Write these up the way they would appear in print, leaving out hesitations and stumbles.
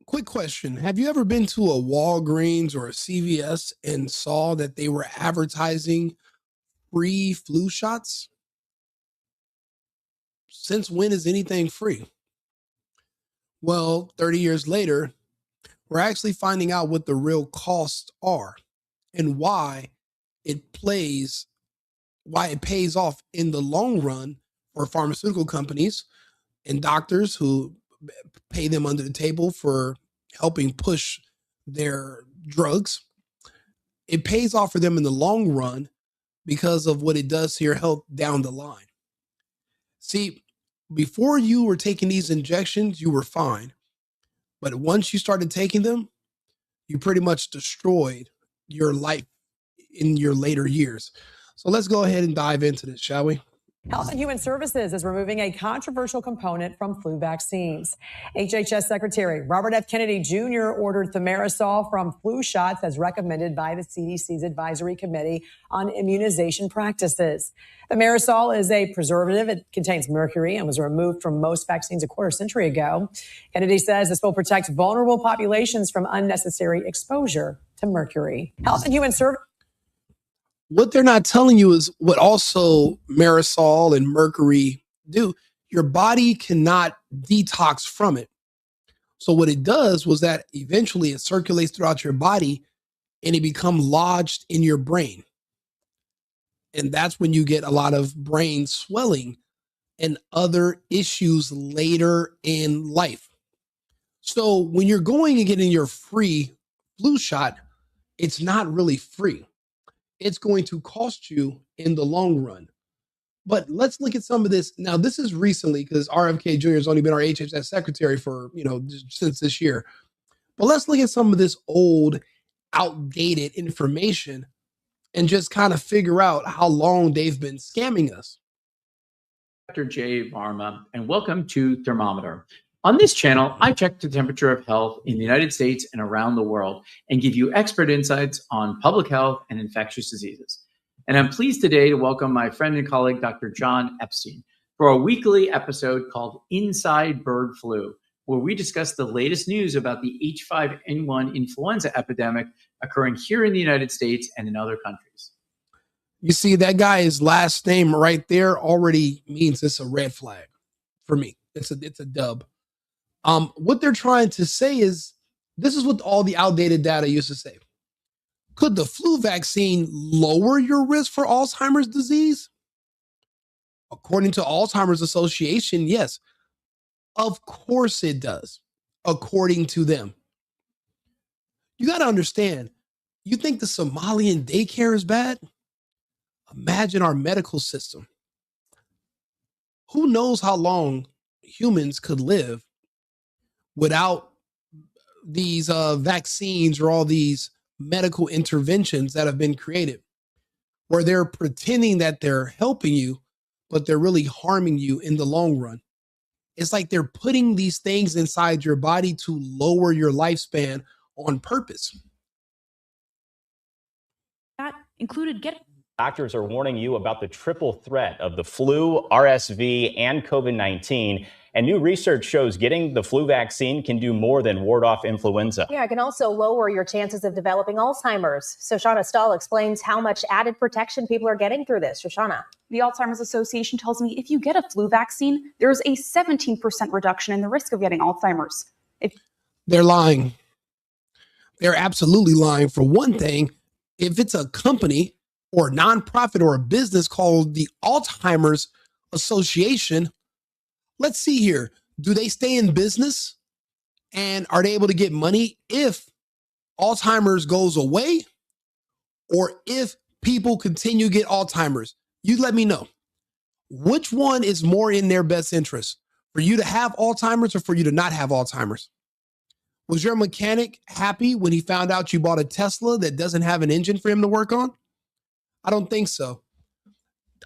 Quick question. Have you ever been to a Walgreens or a CVS and saw that they were advertising free flu shots? Since when is anything free? Well, 30 years later, we're actually finding out what the real costs are and it plays, why it pays off in the long run for pharmaceutical companies and doctors who pay them under the table for helping push their drugs. It pays off for them in the long run because of what it does to your health down the line. See, before you were taking these injections, you were fine. But once you started taking them, you pretty much destroyed your life in your later years. So let's go ahead and dive into this, shall we? Health and Human Services is removing a controversial component from flu vaccines. HHS Secretary Robert F. Kennedy Jr. ordered thimerosal from flu shots as recommended by the CDC's Advisory Committee on Immunization Practices. Thimerosal is a preservative. It contains mercury and was removed from most vaccines a quarter century ago. Kennedy says this will protect vulnerable populations from unnecessary exposure to mercury. Health and Human Services. What they're not telling you is what also Marisol and mercury do. Your body cannot detox from it. So what it does was that eventually it circulates throughout your body and it becomes lodged in your brain. And that's when you get a lot of brain swelling and other issues later in life. So when you're going and getting your free flu shot, it's not really free. It's going to cost you in the long run. But let's look at some of this. Now, this is recently because RFK Jr. has only been our HHS secretary for, since this year. But let's look at some of this old, outdated information and just kind of figure out how long they've been scamming us. Dr. Jay Varma, and welcome to Thermometer. On this channel, I check the temperature of health in the United States and around the world and give you expert insights on public health and infectious diseases. And I'm pleased today to welcome my friend and colleague, Dr. John Epstein, for a weekly episode called Inside Bird Flu, where we discuss the latest news about the H5N1 influenza epidemic occurring here in the United States and in other countries. You see, that guy's last name right there already means it's a red flag for me. It's a dub. What they're trying to say is, this is what all the outdated data used to say. Could the flu vaccine lower your risk for Alzheimer's disease? According to Alzheimer's Association, yes. Of course it does, according to them. You got to understand, you think the Somalian daycare is bad? Imagine our medical system. Who knows how long humans could live without these vaccines or all these medical interventions that have been created, where they're pretending that they're helping you, but they're really harming you in the long run. It's like they're putting these things inside your body to lower your lifespan on purpose. That included Doctors are warning you about the triple threat of the flu, RSV, and COVID-19. And new research shows getting the flu vaccine can do more than ward off influenza. Yeah, it can also lower your chances of developing Alzheimer's. So Shoshana Stahl explains how much added protection people are getting through this. Shoshana. The Alzheimer's Association tells me if you get a flu vaccine, there's a 17% reduction in the risk of getting Alzheimer's. They're lying. They're absolutely lying. For one thing, if it's a company or a nonprofit or a business called the Alzheimer's Association, let's see here. Do they stay in business? And are they able to get money if Alzheimer's goes away? Or if people continue to get Alzheimer's? You let me know. Which one is more in their best interest? For you to have Alzheimer's or for you to not have Alzheimer's? Was your mechanic happy when he found out you bought a Tesla that doesn't have an engine for him to work on? I don't think so.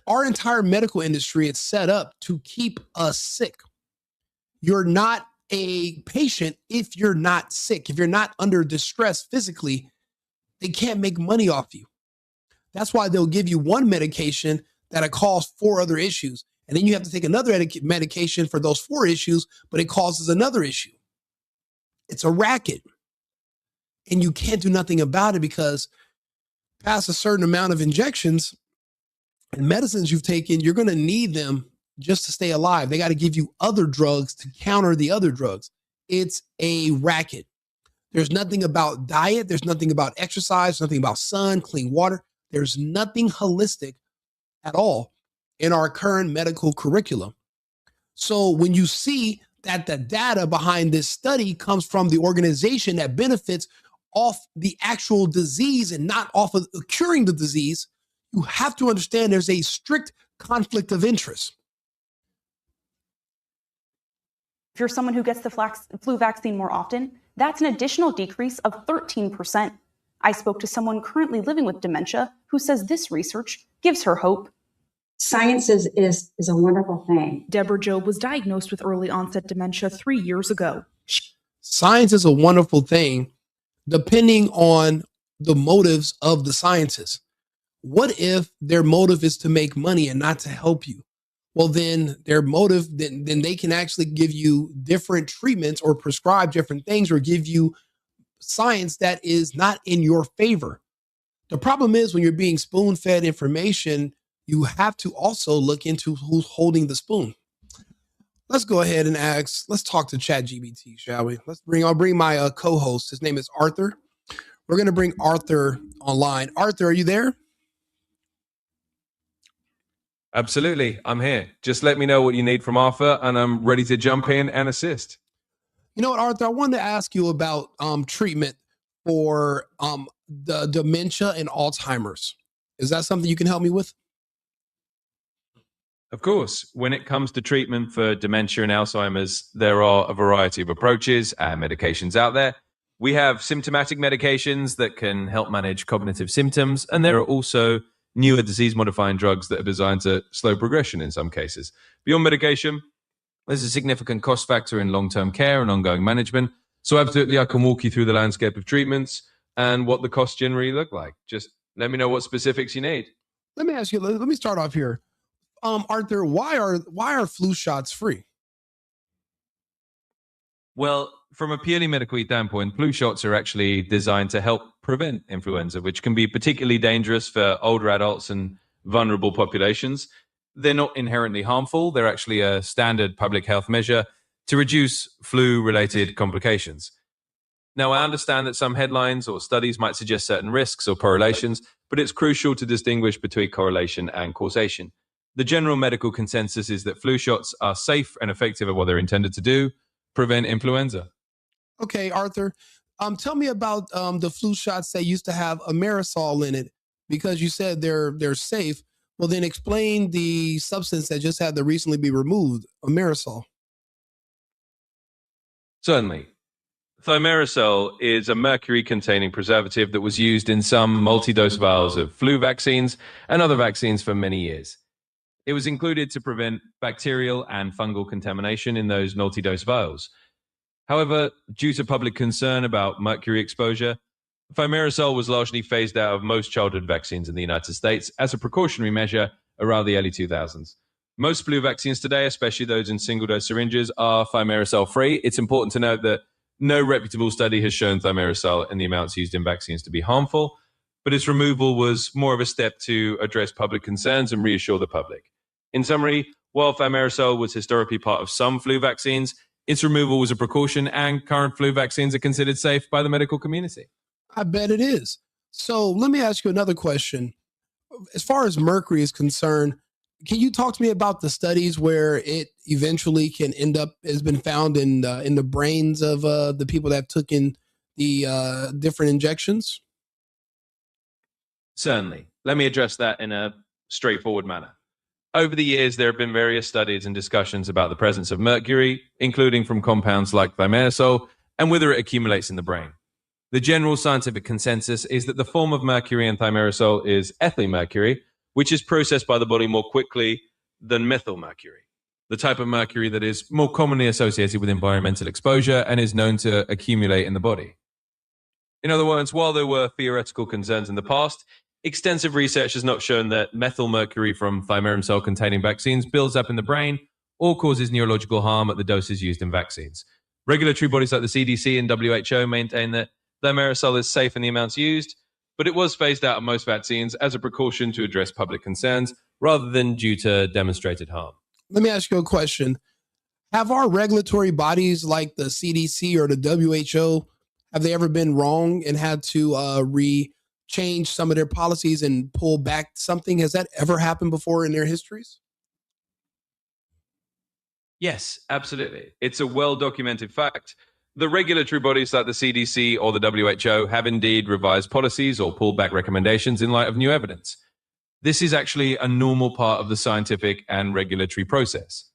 Our entire medical industry is set up to keep us sick. You're not a patient if you're not sick. If you're not under distress physically, they can't make money off you. That's why they'll give you one medication that'll cause 4 other issues. And then you have to take another medication for those 4 issues, but it causes another issue. It's a racket. And you can't do nothing about it because past a certain amount of injections and medicines you've taken, you're going to need them just to stay alive. They got to give you other drugs to counter the other drugs. It's a racket. There's nothing about diet. There's nothing about exercise, nothing about sun, clean water. There's nothing holistic at all in our current medical curriculum. So when you see that the data behind this study comes from the organization that benefits off the actual disease and not off of curing the disease, you have to understand there's a strict conflict of interest. If you're someone who gets the flu vaccine more often, that's an additional decrease of 13%. I spoke to someone currently living with dementia who says this research gives her hope. Science is a wonderful thing. Deborah Job was diagnosed with early onset dementia 3 years ago. Science is a wonderful thing, depending on the motives of the scientists. What if their motive is to make money and not to help you? Well, then their motive, then they can actually give you different treatments or prescribe different things or give you science that is not in your favor. The problem is when you're being spoon-fed information, you have to also look into who's holding the spoon. Let's go ahead and let's talk to ChatGPT, shall we? I'll bring my co-host. His name is Arthur. We're going to bring Arthur online. Arthur, are you there? Absolutely. I'm here. Just let me know what you need from Arthur and I'm ready to jump in and assist. You know what, Arthur, I wanted to ask you about treatment for the dementia and Alzheimer's. Is that something you can help me with? Of course, when it comes to treatment for dementia and Alzheimer's, there are a variety of approaches and medications out there. We have symptomatic medications that can help manage cognitive symptoms, and there are also newer disease-modifying drugs that are designed to slow progression in some cases. Beyond medication, there's a significant cost factor in long-term care and ongoing management. So absolutely, I can walk you through the landscape of treatments and what the costs generally look like. Just let me know what specifics you need. Let me ask you, let me start off here. Arthur, why are flu shots free? Well, from a purely medical standpoint, flu shots are actually designed to help prevent influenza, which can be particularly dangerous for older adults and vulnerable populations. They're not inherently harmful. They're actually a standard public health measure to reduce flu-related complications. Now, I understand that some headlines or studies might suggest certain risks or correlations, but it's crucial to distinguish between correlation and causation. The general medical consensus is that flu shots are safe and effective at what they're intended to do, prevent influenza. Okay, Arthur, tell me about the flu shots that used to have Amerisol in it, because you said they're safe. Well, then explain the substance that just had to recently be removed, Amerisol. Certainly. Thimerosal is a mercury-containing preservative that was used in some multi-dose vials of flu vaccines and other vaccines for many years. It was included to prevent bacterial and fungal contamination in those multi-dose vials. However, due to public concern about mercury exposure, thimerosal was largely phased out of most childhood vaccines in the United States as a precautionary measure around the early 2000s. Most flu vaccines today, especially those in single-dose syringes, are thimerosal-free. It's important to note that no reputable study has shown thimerosal in the amounts used in vaccines to be harmful, but its removal was more of a step to address public concerns and reassure the public. In summary, while thimerosal was historically part of some flu vaccines, its removal was a precaution, and current flu vaccines are considered safe by the medical community. I bet it is. So let me ask you another question. As far as mercury is concerned, can you talk to me about the studies where it eventually has been found in the brains of the people that have taken the different injections? Certainly. Let me address that in a straightforward manner. Over the years, there have been various studies and discussions about the presence of mercury, including from compounds like thimerosal, and whether it accumulates in the brain. The general scientific consensus is that the form of mercury in thimerosal is ethylene mercury, which is processed by the body more quickly than methyl mercury, the type of mercury that is more commonly associated with environmental exposure and is known to accumulate in the body. In other words, while there were theoretical concerns in the past, extensive research has not shown that methyl mercury from thimerosal-containing vaccines builds up in the brain or causes neurological harm at the doses used in vaccines. Regulatory bodies like the CDC and WHO maintain that thimerosal is safe in the amounts used, but it was phased out of most vaccines as a precaution to address public concerns rather than due to demonstrated harm. Let me ask you a question. Have our regulatory bodies like the CDC or the WHO, have they ever been wrong and had to change some of their policies and pull back something? Has that ever happened before in their histories? Yes, absolutely. It's a well-documented fact. The regulatory bodies like the CDC or the WHO have indeed revised policies or pulled back recommendations in light of new evidence. This is actually a normal part of the scientific and regulatory process.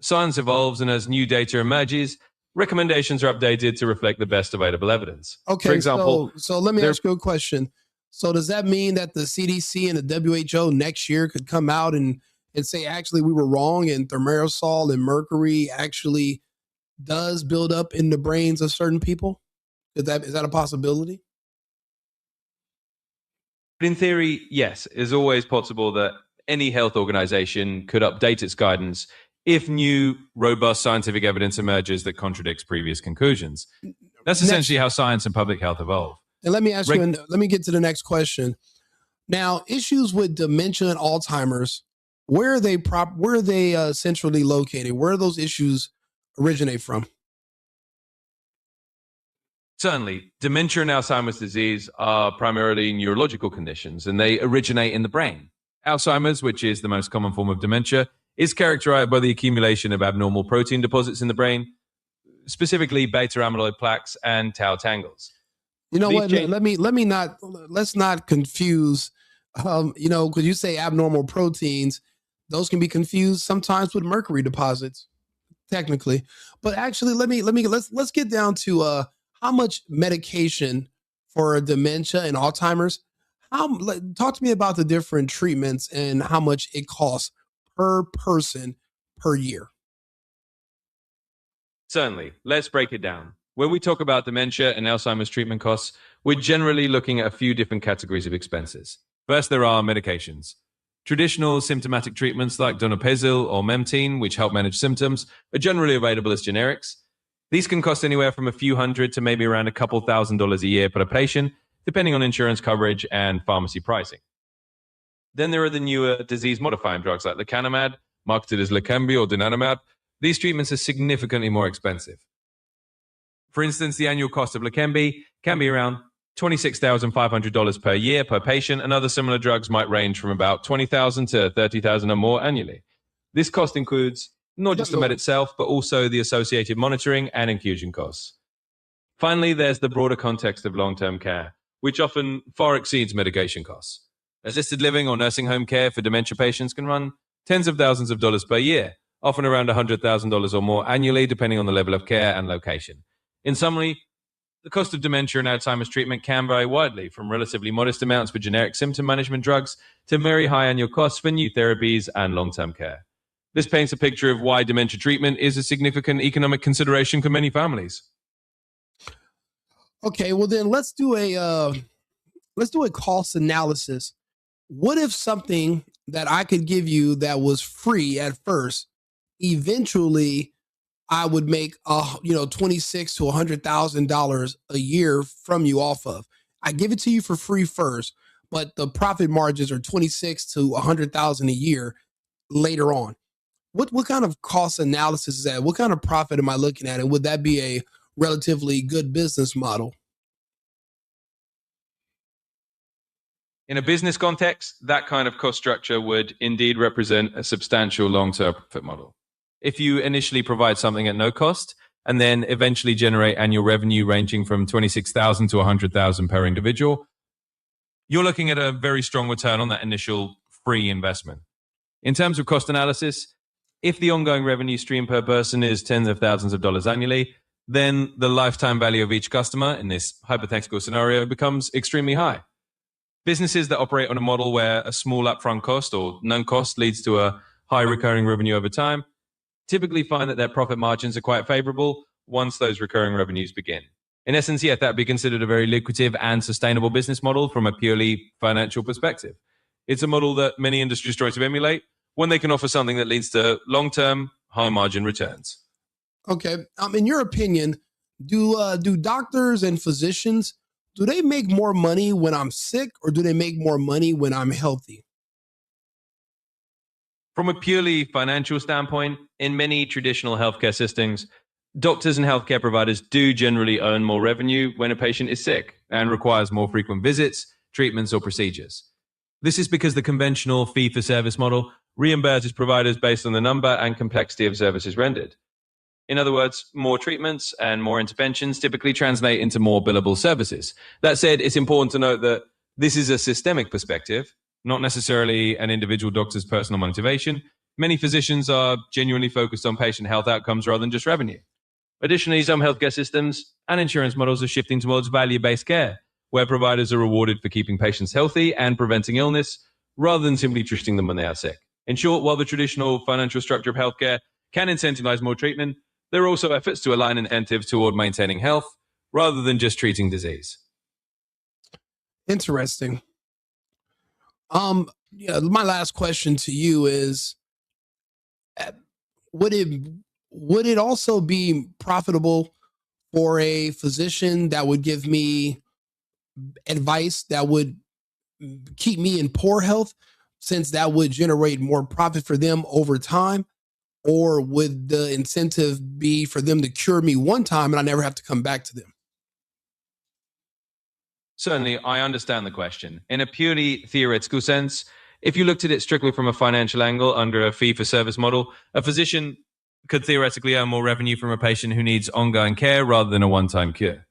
Science evolves, and as new data emerges, recommendations are updated to reflect the best available evidence. Okay, for example, so let me ask you a question. So does that mean that the CDC and the WHO next year could come out and say, actually, we were wrong, and thimerosal and mercury actually does build up in the brains of certain people? Is that a possibility? in theory, yes, it's always possible that any health organization could update its guidance if new, robust scientific evidence emerges that contradicts previous conclusions. That's essentially how science and public health evolve. And let me ask you, and let me get to the next question. Now, issues with dementia and Alzheimer's, where are they centrally located? Where do those issues originate from? Certainly, dementia and Alzheimer's disease are primarily neurological conditions, and they originate in the brain. Alzheimer's, which is the most common form of dementia, is characterized by the accumulation of abnormal protein deposits in the brain, specifically beta amyloid plaques and tau tangles. You know what? Let's not confuse. Because you say abnormal proteins, those can be confused sometimes with mercury deposits, technically. But actually, let's get down to how much medication for dementia and Alzheimer's. Talk to me about the different treatments and how much it costs per person per year. Certainly. Let's break it down. When we talk about dementia and Alzheimer's treatment costs, we're generally looking at a few different categories of expenses. First, there are medications. Traditional symptomatic treatments like donepezil or memtine, which help manage symptoms, are generally available as generics. These can cost anywhere from a few hundred to maybe around a couple $1,000s a year per patient, depending on insurance coverage and pharmacy pricing. Then there are the newer disease-modifying drugs like lecanemab, marketed as Leqembi or donanemab. These treatments are significantly more expensive. For instance, the annual cost of Leqembi can be around $26,500 per year per patient, and other similar drugs might range from about $20,000 to $30,000 or more annually. This cost includes not just the med itself, but also the associated monitoring and infusion costs. Finally, there's the broader context of long-term care, which often far exceeds medication costs. Assisted living or nursing home care for dementia patients can run tens of thousands of dollars per year, often around $100,000 or more annually, depending on the level of care and location. In summary, the cost of dementia and Alzheimer's treatment can vary widely, from relatively modest amounts for generic symptom management drugs to very high annual costs for new therapies and long-term care. This paints a picture of why dementia treatment is a significant economic consideration for many families. Okay, well then let's do a cost analysis. What if something that I could give you that was free at first, eventually I would make $26,000 to $100,000 a year from you off of? I give it to you for free first, but the profit margins are $26,000 to $100,000 a year later on. What kind of cost analysis is that? What kind of profit am I looking at? And would that be a relatively good business model? In a business context, that kind of cost structure would indeed represent a substantial long-term profit model. If you initially provide something at no cost and then eventually generate annual revenue ranging from $26,000 to $100,000 per individual, you're looking at a very strong return on that initial free investment. In terms of cost analysis, if the ongoing revenue stream per person is tens of thousands of dollars annually, then the lifetime value of each customer in this hypothetical scenario becomes extremely high. Businesses that operate on a model where a small upfront cost or no cost leads to a high recurring revenue over time typically find that their profit margins are quite favorable once those recurring revenues begin. In essence, yeah, that'd be considered a very lucrative and sustainable business model from a purely financial perspective. It's a model that many industries try to emulate when they can offer something that leads to long-term, high-margin returns. Okay. In your opinion, do doctors and physicians, do they make more money when I'm sick, or do they make more money when I'm healthy? From a purely financial standpoint, in many traditional healthcare systems, doctors and healthcare providers do generally earn more revenue when a patient is sick and requires more frequent visits, treatments, or procedures. This is because the conventional fee-for-service model reimburses providers based on the number and complexity of services rendered. In other words, more treatments and more interventions typically translate into more billable services. That said, it's important to note that this is a systemic perspective, not necessarily an individual doctor's personal motivation. Many physicians are genuinely focused on patient health outcomes rather than just revenue. Additionally, some healthcare systems and insurance models are shifting towards value-based care, where providers are rewarded for keeping patients healthy and preventing illness, rather than simply treating them when they are sick. In short, while the traditional financial structure of healthcare can incentivize more treatment, there are also efforts to align incentives toward maintaining health, rather than just treating disease. Interesting. Yeah, my last question to you is, would it also be profitable for a physician that would give me advice that would keep me in poor health, since that would generate more profit for them over time? Or would the incentive be for them to cure me one time and I never have to come back to them? Certainly, I understand the question. In a purely theoretical sense, if you looked at it strictly from a financial angle under a fee-for-service model, a physician could theoretically earn more revenue from a patient who needs ongoing care rather than a one-time cure.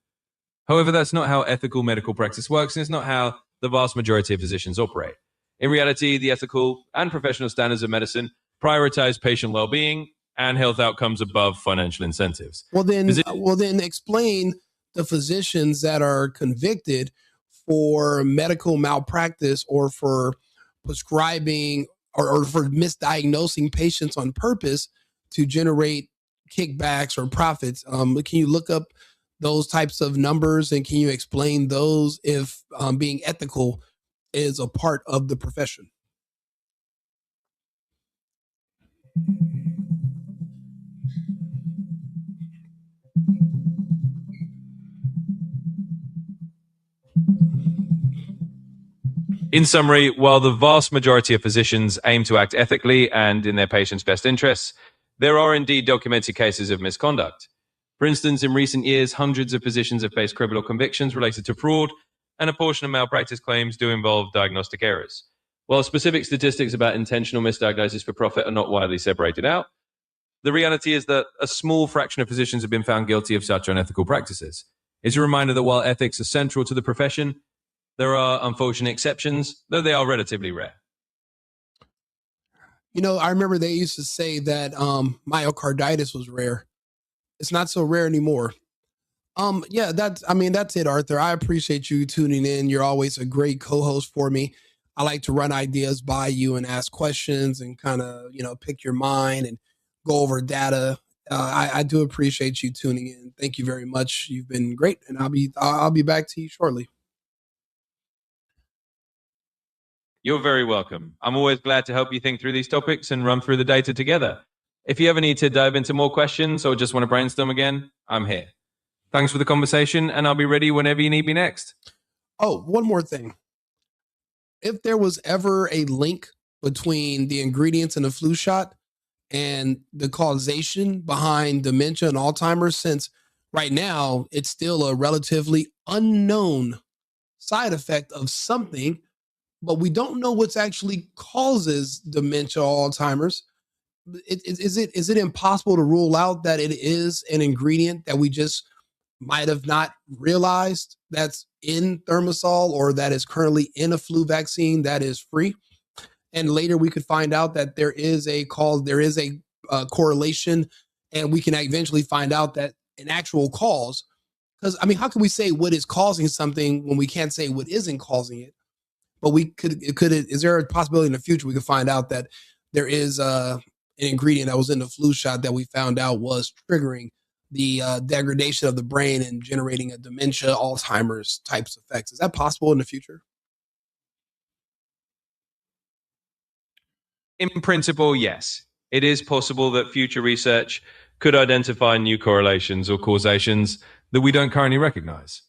However, that's not how ethical medical practice works, and it's not how the vast majority of physicians operate. In reality, the ethical and professional standards of medicine prioritize patient well-being and health outcomes above financial incentives. Well, then explain the physicians that are convicted for medical malpractice, or for prescribing, or for misdiagnosing patients on purpose to generate kickbacks or profits. Can you look up those types of numbers, and can you explain those if being ethical is a part of the profession? In summary, while the vast majority of physicians aim to act ethically and in their patients' best interests, there are indeed documented cases of misconduct. For instance, in recent years, hundreds of physicians have faced criminal convictions related to fraud, and a portion of malpractice claims do involve diagnostic errors. While specific statistics about intentional misdiagnosis for profit are not widely separated out, the reality is that a small fraction of physicians have been found guilty of such unethical practices. It's a reminder that while ethics are central to the profession, there are unfortunate exceptions, though they are relatively rare. I remember they used to say that myocarditis was rare. It's not so rare anymore. Yeah, that's it, Arthur. I appreciate you tuning in. You're always a great co-host for me. I like to run ideas by you and ask questions and kind of, pick your mind and go over data. I do appreciate you tuning in. Thank you very much. You've been great, and I'll be back to you shortly. You're very welcome. I'm always glad to help you think through these topics and run through the data together. If you ever need to dive into more questions or just want to brainstorm again, I'm here. Thanks for the conversation, and I'll be ready whenever you need me next. Oh, one more thing. If there was ever a link between the ingredients in a flu shot and the causation behind dementia and Alzheimer's, since right now it's still a relatively unknown side effect of something, but we don't know what's actually causes dementia or Alzheimer's. Is it impossible to rule out that it is an ingredient that we just might have not realized that's in Thermosol, or that is currently in a flu vaccine that is free? And later we could find out that there is a correlation, and we can eventually find out that an actual cause. Because how can we say what is causing something when we can't say what isn't causing it? But is there a possibility in the future we could find out that there is an ingredient that was in the flu shot that we found out was triggering the degradation of the brain and generating a dementia, Alzheimer's types effects? Is that possible in the future? In principle, yes. It is possible that future research could identify new correlations or causations that we don't currently recognize.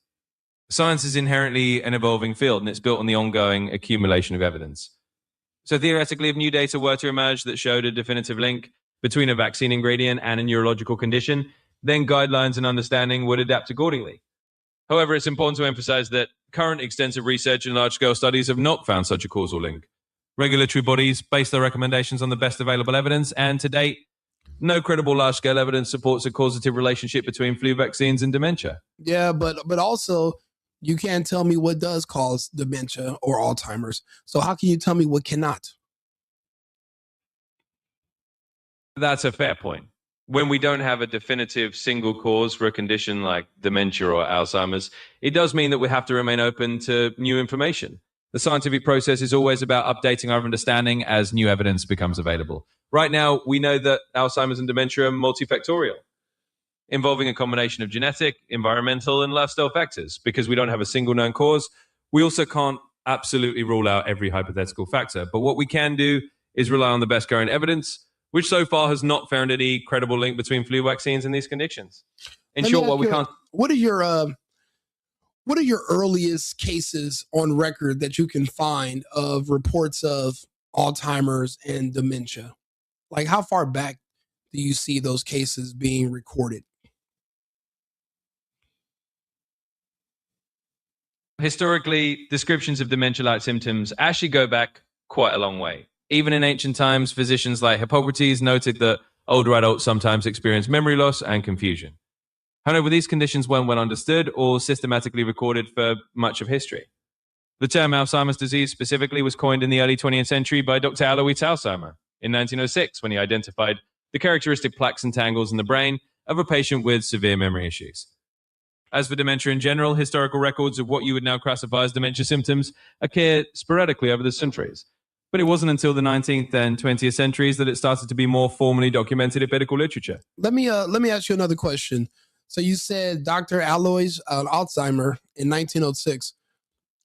Science is inherently an evolving field, and it's built on the ongoing accumulation of evidence. So theoretically, if new data were to emerge that showed a definitive link between a vaccine ingredient and a neurological condition, then guidelines and understanding would adapt accordingly. However, it's important to emphasize that current extensive research and large-scale studies have not found such a causal link. Regulatory bodies base their recommendations on the best available evidence, and to date, no credible large-scale evidence supports a causative relationship between flu vaccines and dementia. Yeah, but also you can't tell me what does cause dementia or Alzheimer's. So how can you tell me what cannot? That's a fair point. When we don't have a definitive single cause for a condition like dementia or Alzheimer's, it does mean that we have to remain open to new information. The scientific process is always about updating our understanding as new evidence becomes available. Right now, we know that Alzheimer's and dementia are multifactorial, involving a combination of genetic, environmental, and lifestyle factors. Because we don't have a single known cause, we also can't absolutely rule out every hypothetical factor. But what we can do is rely on the best current evidence, which so far has not found any credible link between flu vaccines and these conditions. In short, while we can't... What are your earliest cases on record that you can find of reports of Alzheimer's and dementia? Like, how far back do you see those cases being recorded? Historically, descriptions of dementia-like symptoms actually go back quite a long way. Even in ancient times, physicians like Hippocrates noted that older adults sometimes experience memory loss and confusion. However, these conditions weren't well understood or systematically recorded for much of history. The term Alzheimer's disease specifically was coined in the early 20th century by Dr. Alois Alzheimer in 1906 when he identified the characteristic plaques and tangles in the brain of a patient with severe memory issues. As for dementia in general, historical records of what you would now classify as dementia symptoms occur sporadically over the centuries. But it wasn't until the 19th and 20th centuries that it started to be more formally documented in medical literature. Let me ask you another question. So you said Dr. Alois Alzheimer in 1906.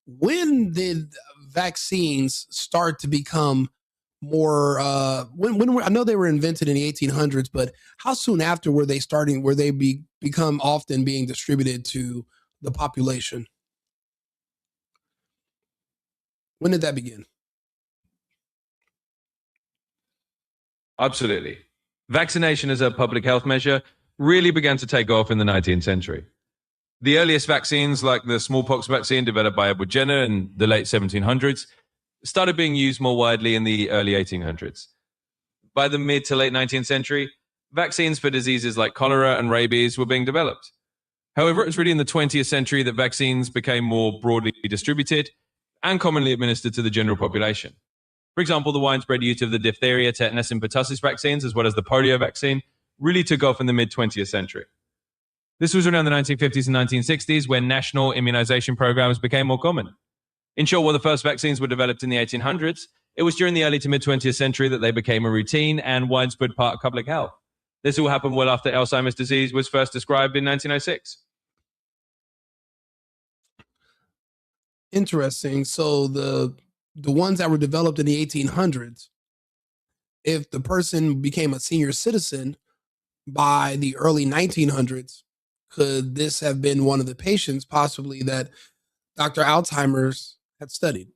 When did vaccines start to become more? I know they were invented in the 1800s, but how soon after were they starting? Were they become often being distributed to the population? When did that begin? Absolutely. Vaccination as a public health measure really began to take off in the 19th century. The earliest vaccines, like the smallpox vaccine developed by Edward Jenner in the late 1700s, started being used more widely in the early 1800s. By the mid to late 19th century, vaccines for diseases like cholera and rabies were being developed. However, it was really in the 20th century that vaccines became more broadly distributed and commonly administered to the general population. For example, the widespread use of the diphtheria, tetanus, and pertussis vaccines, as well as the polio vaccine, really took off in the mid-20th century. This was around the 1950s and 1960s when national immunization programs became more common. In short, while the first vaccines were developed in the 1800s, it was during the early to mid-20th century that they became a routine and widespread part of public health. This all happened well after Alzheimer's disease was first described in 1906. Interesting. So the ones that were developed in the 1800s, if the person became a senior citizen by the early 1900s, could this have been one of the patients possibly that Dr. Alzheimer's had studied?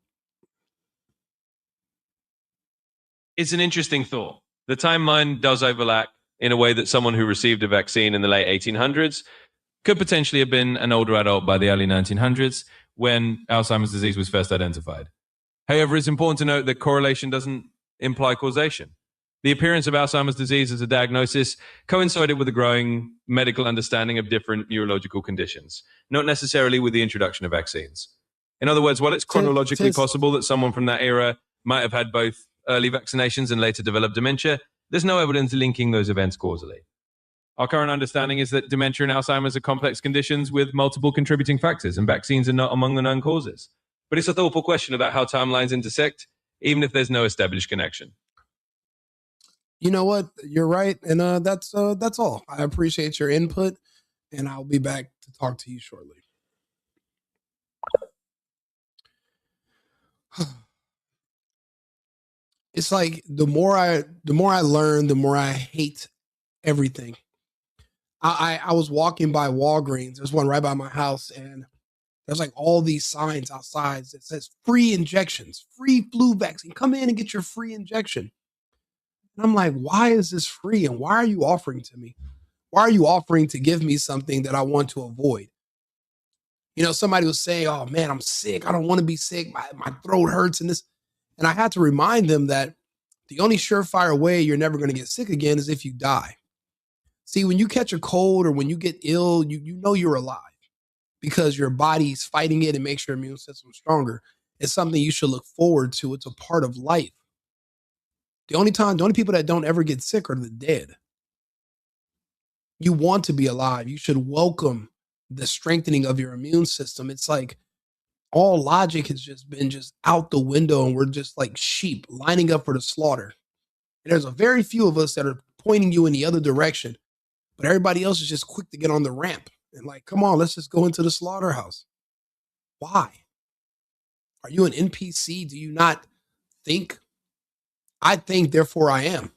It's an interesting thought. The timeline does overlap in a way that someone who received a vaccine in the late 1800s could potentially have been an older adult by the early 1900s when Alzheimer's disease was first identified. However, it's important to note that correlation doesn't imply causation. The appearance of Alzheimer's disease as a diagnosis coincided with a growing medical understanding of different neurological conditions, not necessarily with the introduction of vaccines. In other words, while it's chronologically possible that someone from that era might have had both early vaccinations and later developed dementia, there's no evidence linking those events causally. Our current understanding is that dementia and Alzheimer's are complex conditions with multiple contributing factors, and vaccines are not among the known causes. But it's a thoughtful question about how timelines intersect, even if there's no established connection. You know what? You're right. And that's all. I appreciate your input, and I'll be back to talk to you shortly. It's like the more I learn, the more I hate everything. I was walking by Walgreens. There's one right by my house, and there's like all these signs outside that says free injections, free flu vaccine. Come in and get your free injection. And I'm like, why is this free? And why are you offering to me? Why are you offering to give me something that I want to avoid? You know, somebody was saying, oh man, I'm sick. I don't want to be sick. My throat hurts and this. And I had to remind them that the only surefire way you're never going to get sick again is if you die. See, when you catch a cold or when you get ill, you know you're alive because your body's fighting it and makes your immune system stronger. It's something you should look forward to. It's a part of life. The only people that don't ever get sick are the dead. You want to be alive. You should welcome the strengthening of your immune system. It's like all logic has just been out the window and we're just like sheep lining up for the slaughter. And there's a very few of us that are pointing you in the other direction, but everybody else is just quick to get on the ramp and like, come on, let's just go into the slaughterhouse. Why? Are you an NPC? Do you not think? I think, therefore I am.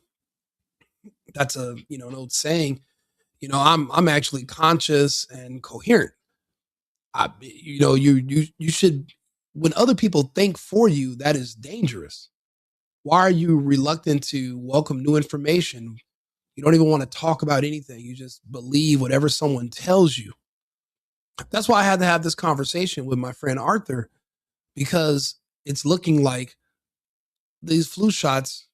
That's an old saying. I'm actually conscious and coherent. You should, when other people think for you, that is dangerous. Why are you reluctant to welcome new information? You don't even want to talk about anything. You just believe whatever someone tells you. That's why I had to have this conversation with my friend Arthur, because it's looking like these flu shots,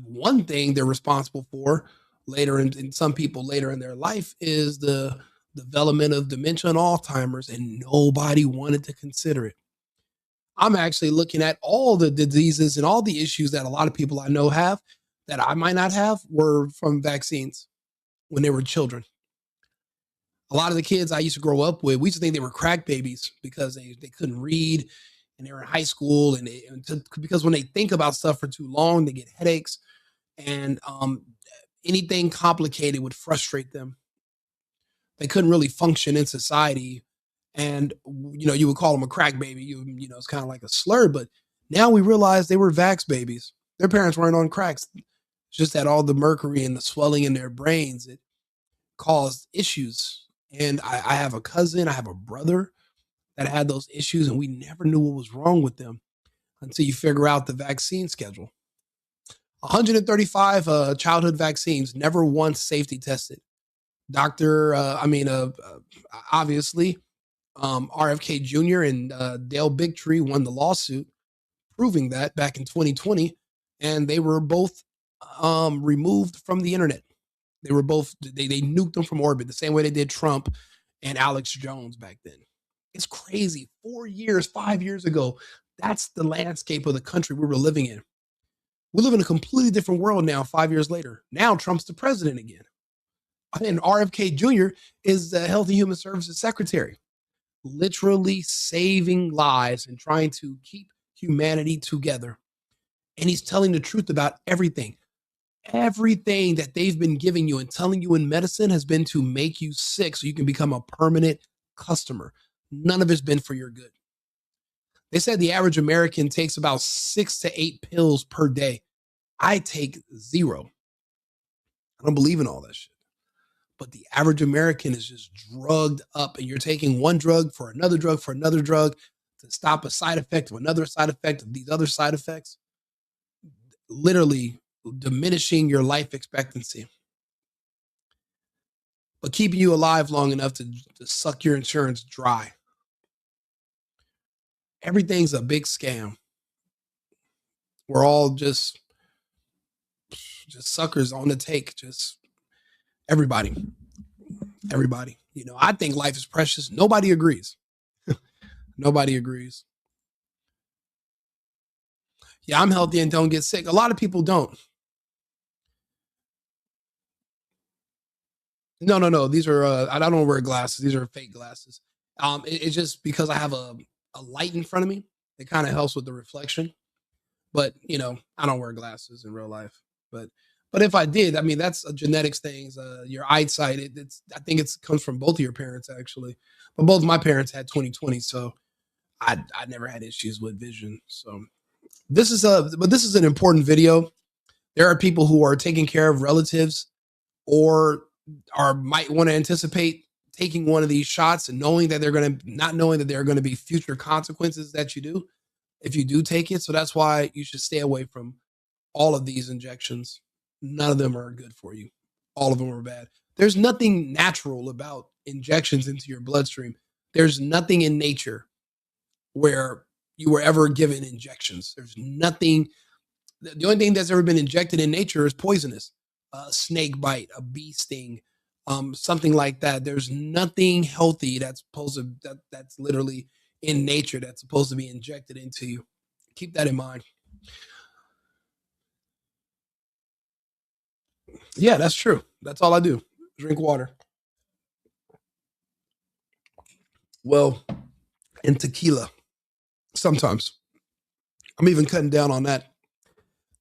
one thing they're responsible for later in some people later in their life is the development of dementia and Alzheimer's, and nobody wanted to consider it. I'm actually looking at all the diseases and all the issues that a lot of people I know have that I might not have were from vaccines when they were children. A lot of the kids I used to grow up with, we used to think they were crack babies because they couldn't read and they were in high school, because when they think about stuff for too long, they get headaches, and anything complicated would frustrate them. They couldn't really function in society. And, you would call them a crack baby. It's kind of like a slur, but now we realize they were vax babies. Their parents weren't on cracks. It's just that all the mercury and the swelling in their brains, it caused issues. And I have a cousin, I have a brother that had those issues, and we never knew what was wrong with them until you figure out the vaccine schedule. 135 childhood vaccines, never once safety tested. Obviously, RFK Jr. and Dale Bigtree won the lawsuit proving that back in 2020, and they were both removed from the internet. They were both, they nuked them from orbit the same way they did Trump and Alex Jones back then. It's crazy. 4 years, 5 years ago, that's the landscape of the country we were living in. We live in a completely different world now, 5 years later. Now Trump's the president again. And RFK Jr. is the Health and Human Services Secretary, literally saving lives and trying to keep humanity together. And he's telling the truth about everything. Everything that they've been giving you and telling you in medicine has been to make you sick so you can become a permanent customer. None of it's been for your good. They said the average American takes about 6 to 8 pills per day. I take 0. I don't believe in all that shit. But the average American is just drugged up, and you're taking one drug for another drug to stop a side effect of another side effect of these other side effects, literally diminishing your life expectancy, but keeping you alive long enough to suck your insurance dry. Everything's a big scam. We're all just suckers on the take. Just everybody. I think life is precious. Nobody agrees. Nobody agrees. Yeah, I'm healthy and don't get sick. A lot of people don't. No. These are, I don't wear glasses. These are fake glasses. It's just because I have a light in front of me. It kind of helps with the reflection. But, I don't wear glasses in real life. But if I did, that's a genetics thing. Your eyesight, I think it comes from both of your parents, actually. But both of my parents had 20/20, so I never had issues with vision. So this is an important video. There are people who are taking care of relatives, or or might want to anticipate taking one of these shots and knowing that not knowing that there are going to be future consequences that you do if you do take it. So that's why you should stay away from all of these injections. None of them are good for you. All of them are bad. There's nothing natural about injections into your bloodstream. There's nothing in nature where you were ever given injections. There's nothing. The only thing that's ever been injected in nature is poisonous. A snake bite, a bee sting, something like that. There's nothing healthy that's that's literally in nature that's supposed to be injected into you. Keep that in mind. Yeah, that's true. That's all I do. Drink water. Well, and tequila. Sometimes. I'm even cutting down on that.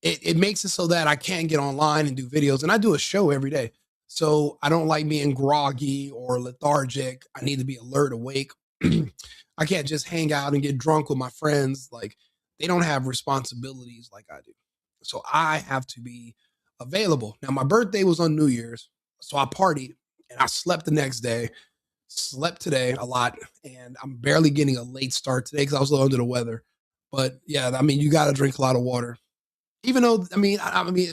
It makes it so that I can't get online and do videos. And I do a show every day. So I don't like being groggy or lethargic. I need to be alert, awake. I can't just hang out and get drunk with my friends. Like, they don't have responsibilities like I do. So I have to be available. Now, my birthday was on New Year's. So I partied and I slept the next day. Slept today a lot. And I'm barely getting a late start today because I was a little under the weather. But yeah, I mean, you got to drink a lot of water. Even though, I mean,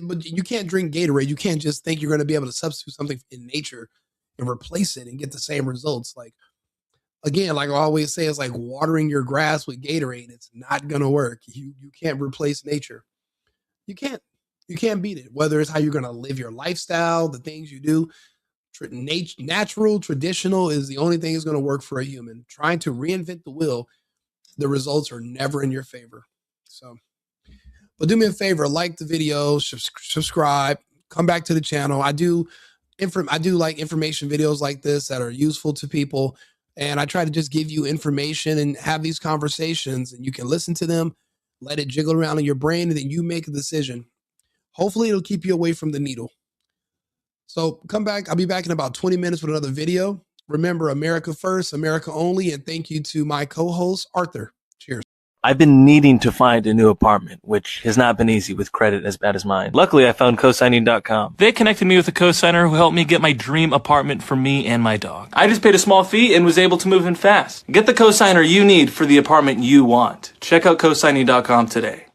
but you can't drink Gatorade. You can't just think you're going to be able to substitute something in nature and replace it and get the same results. Like, again, like I always say, it's like watering your grass with Gatorade. It's not going to work. You can't replace nature. You can't beat it. Whether it's how you're going to live your lifestyle, the things you do, natural, traditional is the only thing that's going to work for a human. Trying to reinvent the wheel, the results are never in your favor. So, but do me a favor, like the video, subscribe, come back to the channel. I do like information videos like this that are useful to people. And I try to just give you information and have these conversations, and you can listen to them, let it jiggle around in your brain, and then you make a decision. Hopefully it'll keep you away from the needle. So come back. I'll be back in about 20 minutes with another video. Remember, America first, America only. And thank you to my co-host, Arthur. Cheers. I've been needing to find a new apartment, which has not been easy with credit as bad as mine. Luckily, I found cosigning.com. They connected me with a cosigner who helped me get my dream apartment for me and my dog. I just paid a small fee and was able to move in fast. Get the cosigner you need for the apartment you want. Check out cosigning.com today.